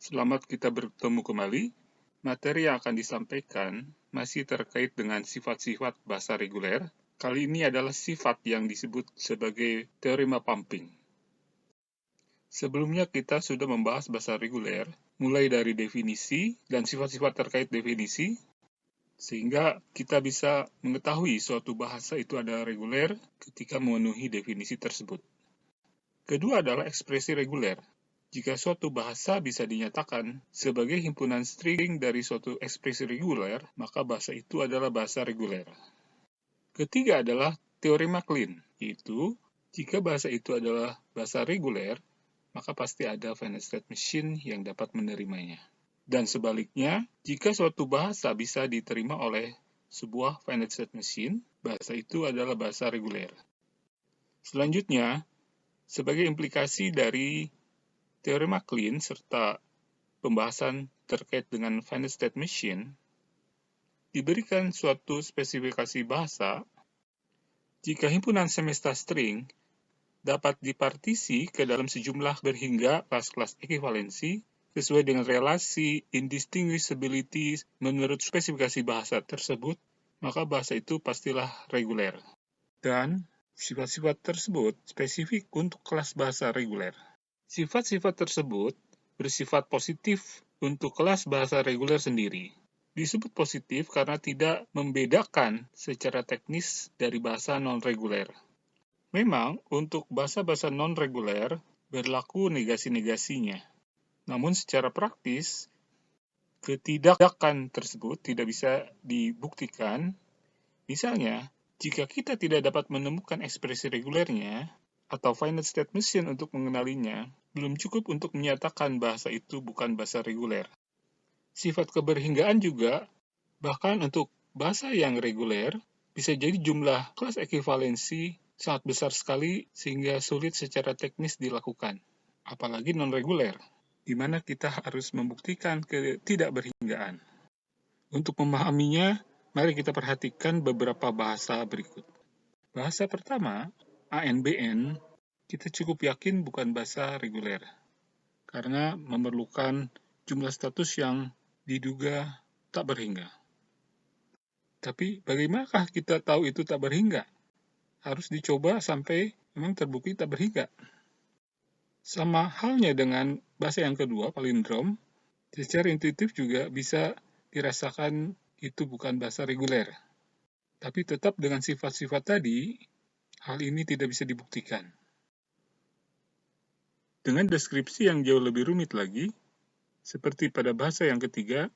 Selamat kita bertemu kembali. Materi yang akan disampaikan masih terkait dengan sifat-sifat bahasa reguler. Kali ini adalah sifat yang disebut sebagai teorema pumping. Sebelumnya kita sudah membahas bahasa reguler, mulai dari definisi dan sifat-sifat terkait definisi, sehingga kita bisa mengetahui suatu bahasa itu adalah reguler ketika memenuhi definisi tersebut. Kedua adalah ekspresi reguler. Jika suatu bahasa bisa dinyatakan sebagai himpunan string dari suatu ekspresi reguler, maka bahasa itu adalah bahasa reguler. Ketiga adalah teorema Klein, yaitu jika bahasa itu adalah bahasa reguler, maka pasti ada finite state machine yang dapat menerimanya. Dan sebaliknya, jika suatu bahasa bisa diterima oleh sebuah finite state machine, bahasa itu adalah bahasa reguler. Selanjutnya, sebagai implikasi dari teorema Klein serta pembahasan terkait dengan finite state machine, diberikan suatu spesifikasi bahasa jika himpunan semesta string dapat dipartisi ke dalam sejumlah berhingga kelas-kelas ekivalensi sesuai dengan relasi indistinguishability menurut spesifikasi bahasa tersebut, maka bahasa itu pastilah reguler. Dan sifat-sifat tersebut spesifik untuk kelas bahasa reguler. Sifat-sifat tersebut bersifat positif untuk kelas bahasa reguler sendiri. Disebut positif karena tidak membedakan secara teknis dari bahasa non-reguler. Memang, untuk bahasa-bahasa non-reguler berlaku negasi-negasinya. Namun secara praktis, ketidakbedakan tersebut tidak bisa dibuktikan. Misalnya, jika kita tidak dapat menemukan ekspresi regulernya, atau finite state machine untuk mengenalinya, belum cukup untuk menyatakan bahasa itu bukan bahasa reguler. Sifat keberhinggaan juga, bahkan untuk bahasa yang reguler, bisa jadi jumlah kelas ekivalensi sangat besar sekali sehingga sulit secara teknis dilakukan. Apalagi non-reguler, di mana kita harus membuktikan ketidakberhinggaan. Untuk memahaminya, mari kita perhatikan beberapa bahasa berikut. Bahasa pertama, ANBN, kita cukup yakin bukan bahasa reguler, karena memerlukan jumlah status yang diduga tak berhingga. Tapi bagaimanakah kita tahu itu tak berhingga? Harus dicoba sampai memang terbukti tak berhingga. Sama halnya dengan bahasa yang kedua, palindrom, secara intuitif juga bisa dirasakan itu bukan bahasa reguler. Tapi tetap dengan sifat-sifat tadi, hal ini tidak bisa dibuktikan. Dengan deskripsi yang jauh lebih rumit lagi, seperti pada bahasa yang ketiga,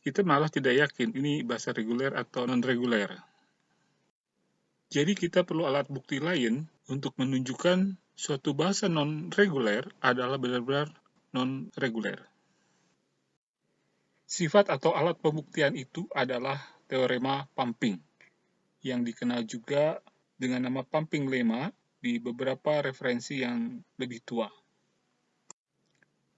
kita malah tidak yakin ini bahasa reguler atau non-reguler. Jadi kita perlu alat bukti lain untuk menunjukkan suatu bahasa non-reguler adalah benar-benar non-reguler. Sifat atau alat pembuktian itu adalah teorema pumping, yang dikenal juga dengan nama pumping lemma di beberapa referensi yang lebih tua.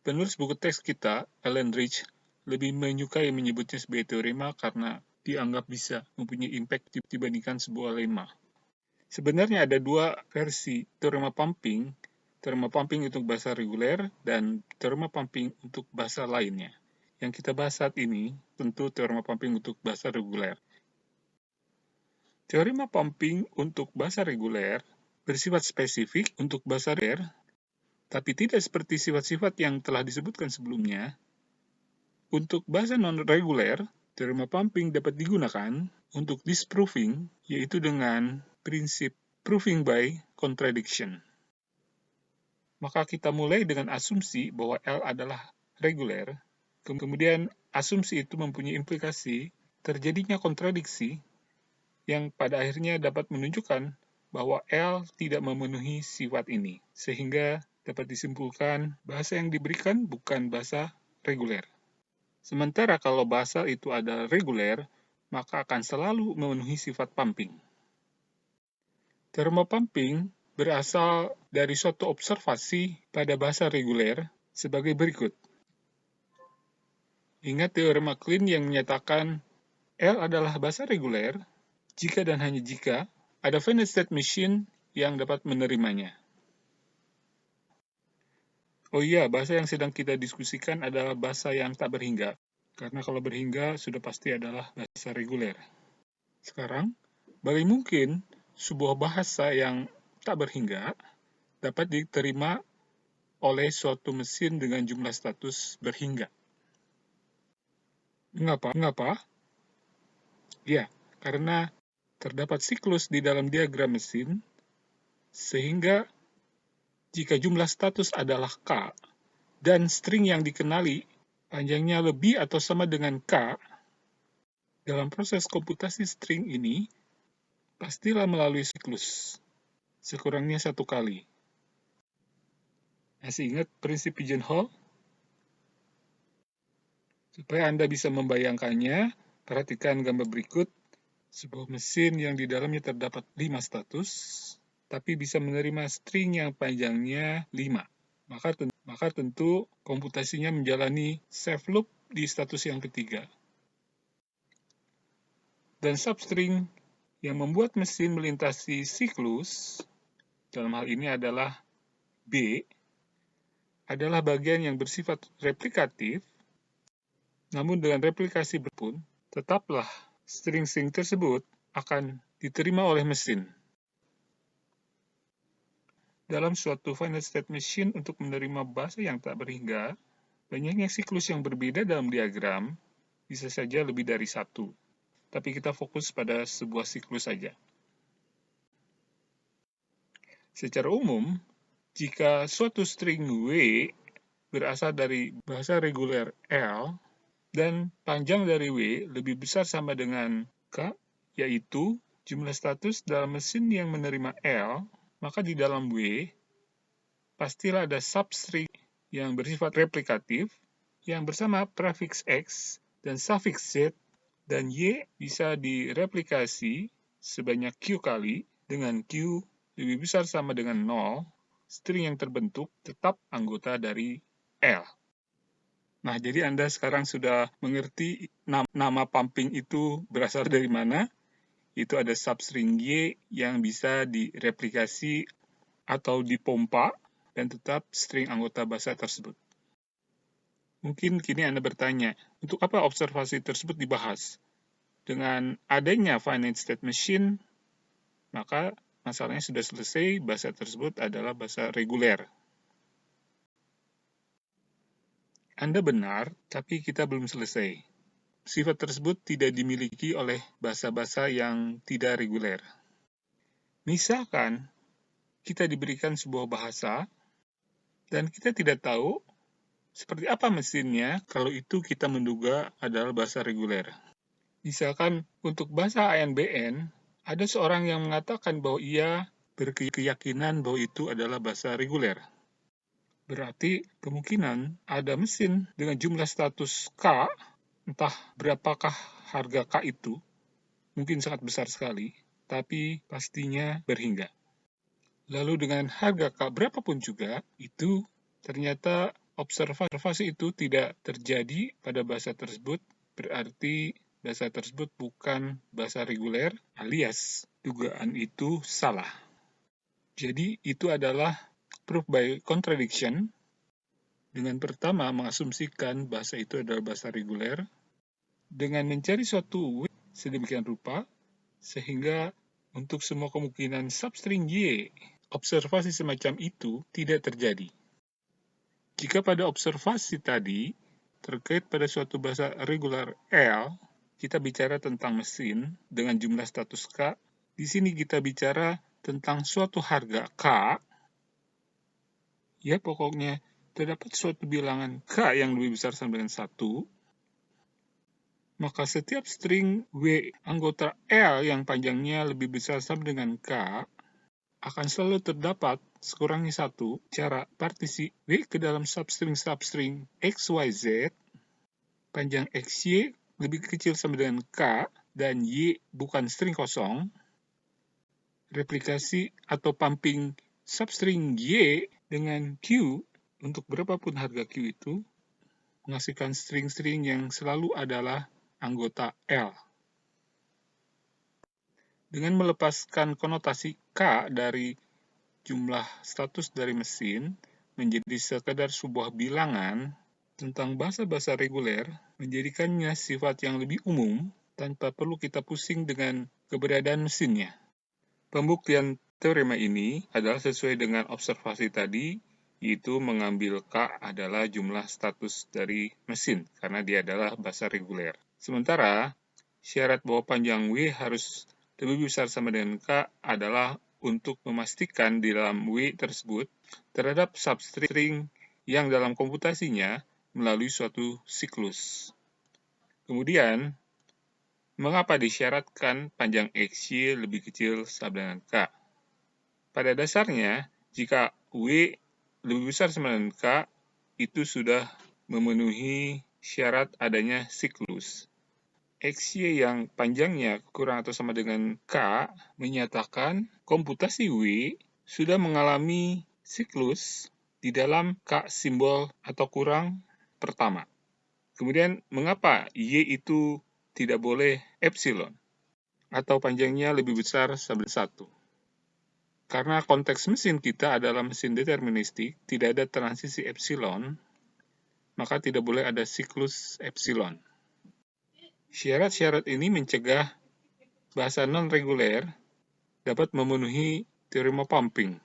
Penulis buku teks kita, Ellen Rich, lebih menyukai menyebutnya sebagai teorema karena dianggap bisa mempunyai impact dibandingkan sebuah lemma. Sebenarnya ada dua versi teorema pumping untuk bahasa reguler dan teorema pumping untuk bahasa lainnya. Yang kita bahas saat ini tentu teorema pumping untuk bahasa reguler. Teorema pumping untuk bahasa reguler bersifat spesifik untuk bahasa reguler, tapi tidak seperti sifat-sifat yang telah disebutkan sebelumnya. Untuk bahasa non-reguler, teorema pumping dapat digunakan untuk disproving, yaitu dengan prinsip proving by contradiction. Maka kita mulai dengan asumsi bahwa L adalah reguler, kemudian asumsi itu mempunyai implikasi terjadinya kontradiksi yang pada akhirnya dapat menunjukkan bahwa L tidak memenuhi sifat ini, sehingga dapat disimpulkan bahasa yang diberikan bukan bahasa reguler. Sementara kalau bahasa itu adalah reguler, maka akan selalu memenuhi sifat pumping. Teorema pumping berasal dari suatu observasi pada bahasa reguler sebagai berikut. Ingat teorema Klein yang menyatakan L adalah bahasa reguler jika dan hanya jika ada finite state machine yang dapat menerimanya. Oh iya, bahasa yang sedang kita diskusikan adalah bahasa yang tak berhingga. Karena kalau berhingga sudah pasti adalah bahasa reguler. Sekarang, bagaimana mungkin sebuah bahasa yang tak berhingga dapat diterima oleh suatu mesin dengan jumlah status berhingga? Mengapa? Mengapa? Ya, karena terdapat siklus di dalam diagram mesin, sehingga jika jumlah status adalah K, dan string yang dikenali panjangnya lebih atau sama dengan K, dalam proses komputasi string ini, pastilah melalui siklus, sekurangnya 1 kali. Masih ingat prinsip pigeonhole? Supaya Anda bisa membayangkannya, perhatikan gambar berikut. Sebuah mesin yang di dalamnya terdapat 5 status, tapi bisa menerima string yang panjangnya 5. Maka tentu komputasinya menjalani safe loop di status yang ketiga. Dan substring yang membuat mesin melintasi siklus, dalam hal ini adalah B, adalah bagian yang bersifat replikatif, namun dengan replikasi pun, tetaplah string-string tersebut akan diterima oleh mesin. Dalam suatu finite state machine untuk menerima bahasa yang tak berhingga, banyaknya siklus yang berbeda dalam diagram, bisa saja lebih dari 1. Tapi kita fokus pada sebuah siklus saja. Secara umum, jika suatu string W berasal dari bahasa reguler L, dan panjang dari W lebih besar sama dengan K, yaitu jumlah status dalam mesin yang menerima L, maka di dalam W, pastilah ada substring yang bersifat replikatif, yang bersama prefiks X dan sufiks Z, dan Y bisa direplikasi sebanyak Q kali, dengan Q lebih besar sama dengan 0, string yang terbentuk tetap anggota dari L. Nah, jadi Anda sekarang sudah mengerti nama pumping itu berasal dari mana. Itu ada substring Y yang bisa direplikasi atau dipompa dan tetap string anggota bahasa tersebut. Mungkin kini Anda bertanya, untuk apa observasi tersebut dibahas? Dengan adanya finite state machine, maka masalahnya sudah selesai, bahasa tersebut adalah bahasa reguler. Anda benar, tapi kita belum selesai. Sifat tersebut tidak dimiliki oleh bahasa-bahasa yang tidak reguler. Misalkan, kita diberikan sebuah bahasa, dan kita tidak tahu seperti apa mesinnya kalau itu kita menduga adalah bahasa reguler. Misalkan, untuk bahasa ANBN, ada seorang yang mengatakan bahwa ia berkeyakinan bahwa itu adalah bahasa reguler. Berarti kemungkinan ada mesin dengan jumlah status K, entah berapakah harga K itu, mungkin sangat besar sekali, tapi pastinya berhingga. Lalu dengan harga K berapapun juga, itu ternyata observasi itu tidak terjadi pada bahasa tersebut, berarti bahasa tersebut bukan bahasa reguler, alias dugaan itu salah. Jadi itu adalah proof by contradiction, dengan pertama mengasumsikan bahasa itu adalah bahasa reguler, dengan mencari suatu sedemikian rupa, sehingga untuk semua kemungkinan substring Y, observasi semacam itu tidak terjadi. Jika pada observasi tadi, terkait pada suatu bahasa reguler L, kita bicara tentang mesin dengan jumlah status K, di sini kita bicara tentang suatu harga K, ya pokoknya terdapat suatu bilangan K yang lebih besar sama dengan 1, maka setiap string W anggota L yang panjangnya lebih besar sama dengan K akan selalu terdapat sekurangnya 1 cara partisi W ke dalam substring XYZ, panjang XY lebih kecil sama dengan K, dan Y bukan string kosong, replikasi atau pumping substring Y dengan Q untuk berapapun harga Q itu, menghasilkan string-string yang selalu adalah anggota L. Dengan melepaskan konotasi K dari jumlah status dari mesin, menjadi sekadar sebuah bilangan tentang bahasa-bahasa reguler, menjadikannya sifat yang lebih umum tanpa perlu kita pusing dengan keberadaan mesinnya. Pembuktian teorema ini adalah sesuai dengan observasi tadi, yaitu mengambil K adalah jumlah status dari mesin, karena dia adalah bahasa reguler. Sementara, syarat bahwa panjang W harus lebih besar sama dengan K adalah untuk memastikan di dalam W tersebut terhadap substring yang dalam komputasinya melalui suatu siklus. Kemudian, mengapa disyaratkan panjang XY lebih kecil sama dengan K? Pada dasarnya, jika W lebih besar sama dengan K, itu sudah memenuhi syarat adanya siklus. XY yang panjangnya kurang atau sama dengan K menyatakan komputasi W sudah mengalami siklus di dalam K simbol atau kurang pertama. Kemudian, mengapa Y itu tidak boleh epsilon atau panjangnya lebih besar sama dengan 1? Karena konteks mesin kita adalah mesin deterministik, tidak ada transisi epsilon, maka tidak boleh ada siklus epsilon. Syarat-syarat ini mencegah bahasa non-reguler dapat memenuhi teorema pumping.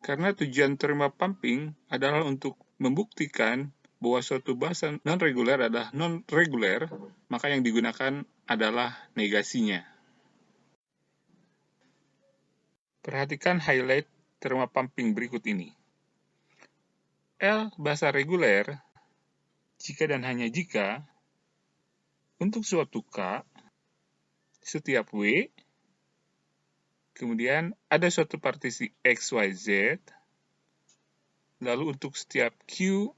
Karena tujuan teorema pumping adalah untuk membuktikan bahwa suatu bahasa non-reguler adalah non-reguler, maka yang digunakan adalah negasinya. Perhatikan highlight teorema pumping berikut ini. L bahasa reguler, jika dan hanya jika, untuk suatu K, setiap W, kemudian ada suatu partisi X, Y, Z, lalu untuk setiap Q,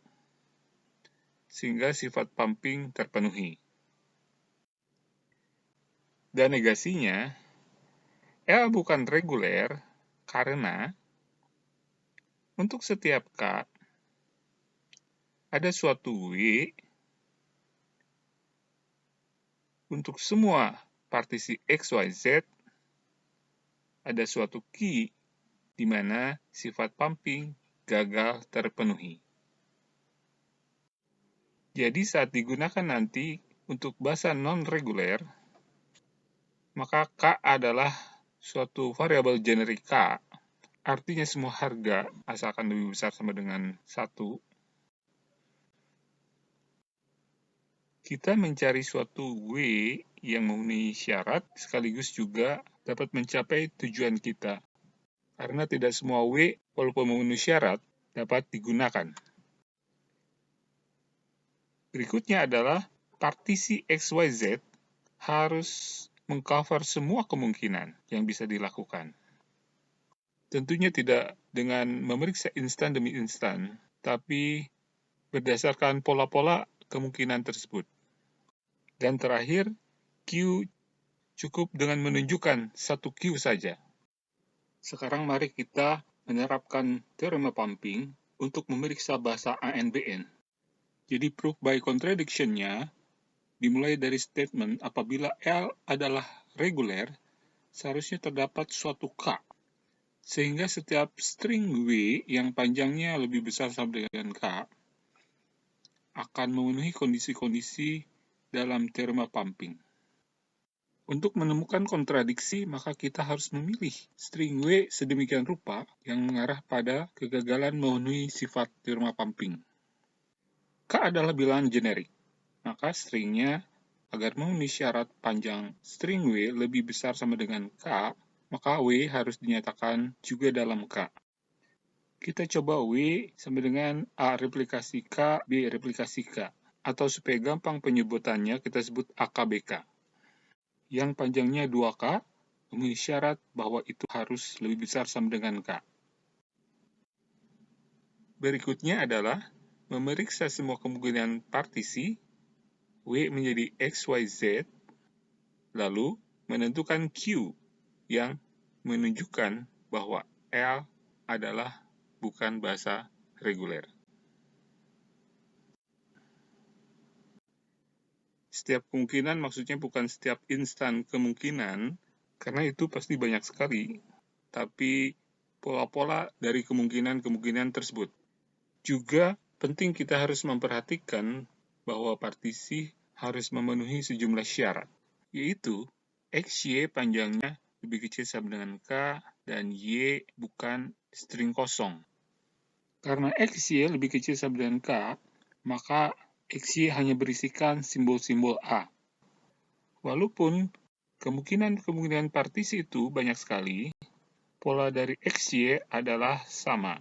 sehingga sifat pumping terpenuhi. Dan negasinya, L bukan reguler karena untuk setiap K, ada suatu W untuk semua partisi X, Y, Z, ada suatu Q di mana sifat pumping gagal terpenuhi. Jadi saat digunakan nanti untuk bahasa non-reguler, maka K adalah suatu variabel generik K, artinya semua harga asalkan lebih besar sama dengan 1. Kita mencari suatu W yang memenuhi syarat, sekaligus juga dapat mencapai tujuan kita. Karena tidak semua W, walaupun memenuhi syarat, dapat digunakan. Berikutnya adalah partisi XYZ harus mengcover semua kemungkinan yang bisa dilakukan. Tentunya tidak dengan memeriksa instan demi instan, tapi berdasarkan pola-pola kemungkinan tersebut. Dan terakhir, Q cukup dengan menunjukkan satu Q saja. Sekarang mari kita menerapkan teorema pumping untuk memeriksa bahasa ANBN. Jadi proof by contradiction-nya dimulai dari statement apabila L adalah reguler, seharusnya terdapat suatu K. Sehingga setiap string W yang panjangnya lebih besar sama dengan K akan memenuhi kondisi-kondisi dalam teorema pumping. Untuk menemukan kontradiksi, maka kita harus memilih string W sedemikian rupa yang mengarah pada kegagalan memenuhi sifat teorema pumping. K adalah bilangan generik, maka stringnya agar memenuhi syarat panjang string W lebih besar sama dengan K, maka W harus dinyatakan juga dalam K. Kita coba W sama dengan A replikasi K, B replikasi K. Atau supaya gampang penyebutannya, kita sebut AKBK. Yang panjangnya 2K, memenuhi syarat bahwa itu harus lebih besar sama dengan K. Berikutnya adalah memeriksa semua kemungkinan partisi, W menjadi X, Y, Z, lalu menentukan Q yang menunjukkan bahwa L adalah bukan bahasa reguler. Setiap kemungkinan maksudnya bukan setiap instan kemungkinan, karena itu pasti banyak sekali. Tapi pola-pola dari kemungkinan-kemungkinan tersebut. Juga penting kita harus memperhatikan bahwa partisi harus memenuhi sejumlah syarat, yaitu XY panjangnya lebih kecil sama dengan K dan Y bukan string kosong. Karena XY lebih kecil sama dengan K, maka XY hanya berisikan simbol-simbol A. Walaupun kemungkinan-kemungkinan partisi itu banyak sekali, pola dari XY adalah sama,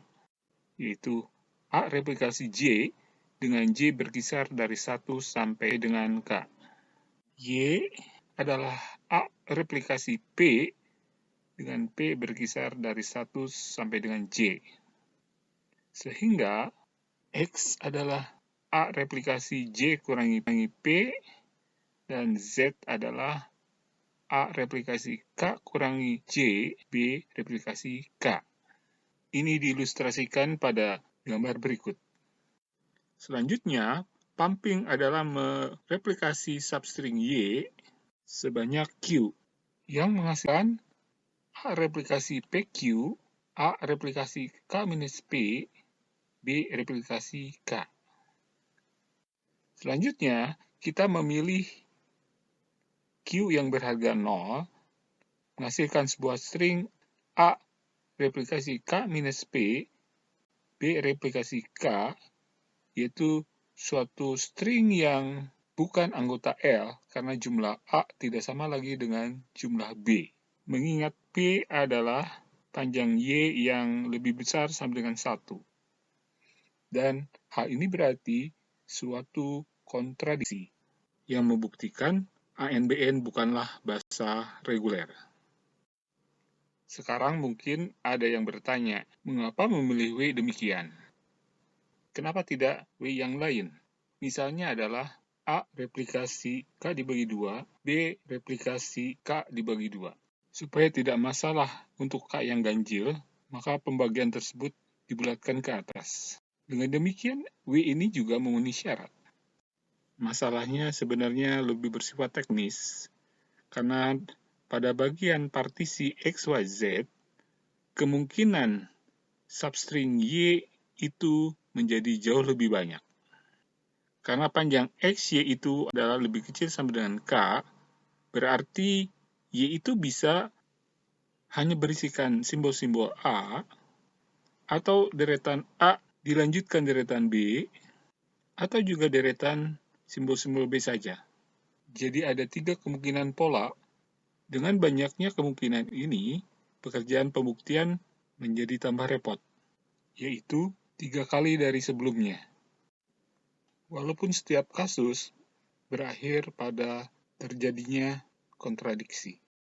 yaitu A replikasi J dengan J berkisar dari 1 sampai dengan K. Y adalah A replikasi P dengan P berkisar dari 1 sampai dengan J. Sehingga X adalah A replikasi J kurangi P dan Z adalah A replikasi K kurangi J B replikasi K. Ini diilustrasikan pada gambar berikut. Selanjutnya, pumping adalah mereplikasi substring Y sebanyak Q yang menghasilkan A replikasi PQ, A replikasi K minus P, B replikasi K. Selanjutnya, kita memilih Q yang berharga 0, menghasilkan sebuah string A replikasi K minus P, B replikasi K, yaitu suatu string yang bukan anggota L karena jumlah A tidak sama lagi dengan jumlah B. Mengingat P adalah panjang Y yang lebih besar sama dengan 1. Dan hal ini berarti suatu kontradiksi yang membuktikan ANBN bukanlah bahasa reguler. Sekarang mungkin ada yang bertanya, mengapa memilih W demikian? Kenapa tidak W yang lain? Misalnya adalah A replikasi K dibagi 2, B replikasi K dibagi 2. Supaya tidak masalah untuk K yang ganjil, maka pembagian tersebut dibulatkan ke atas. Dengan demikian, W ini juga memenuhi syarat. Masalahnya sebenarnya lebih bersifat teknis, karena pada bagian partisi XYZ, kemungkinan substring Y itu menjadi jauh lebih banyak. Karena panjang XY itu adalah lebih kecil sama dengan K, berarti Y itu bisa hanya berisikan simbol-simbol A, atau deretan A dilanjutkan deretan B, atau juga deretan simbol-simbol B saja. Jadi ada 3 kemungkinan pola. Dengan banyaknya kemungkinan ini, pekerjaan pembuktian menjadi tambah repot, yaitu 3 kali dari sebelumnya. Walaupun setiap kasus berakhir pada terjadinya kontradiksi.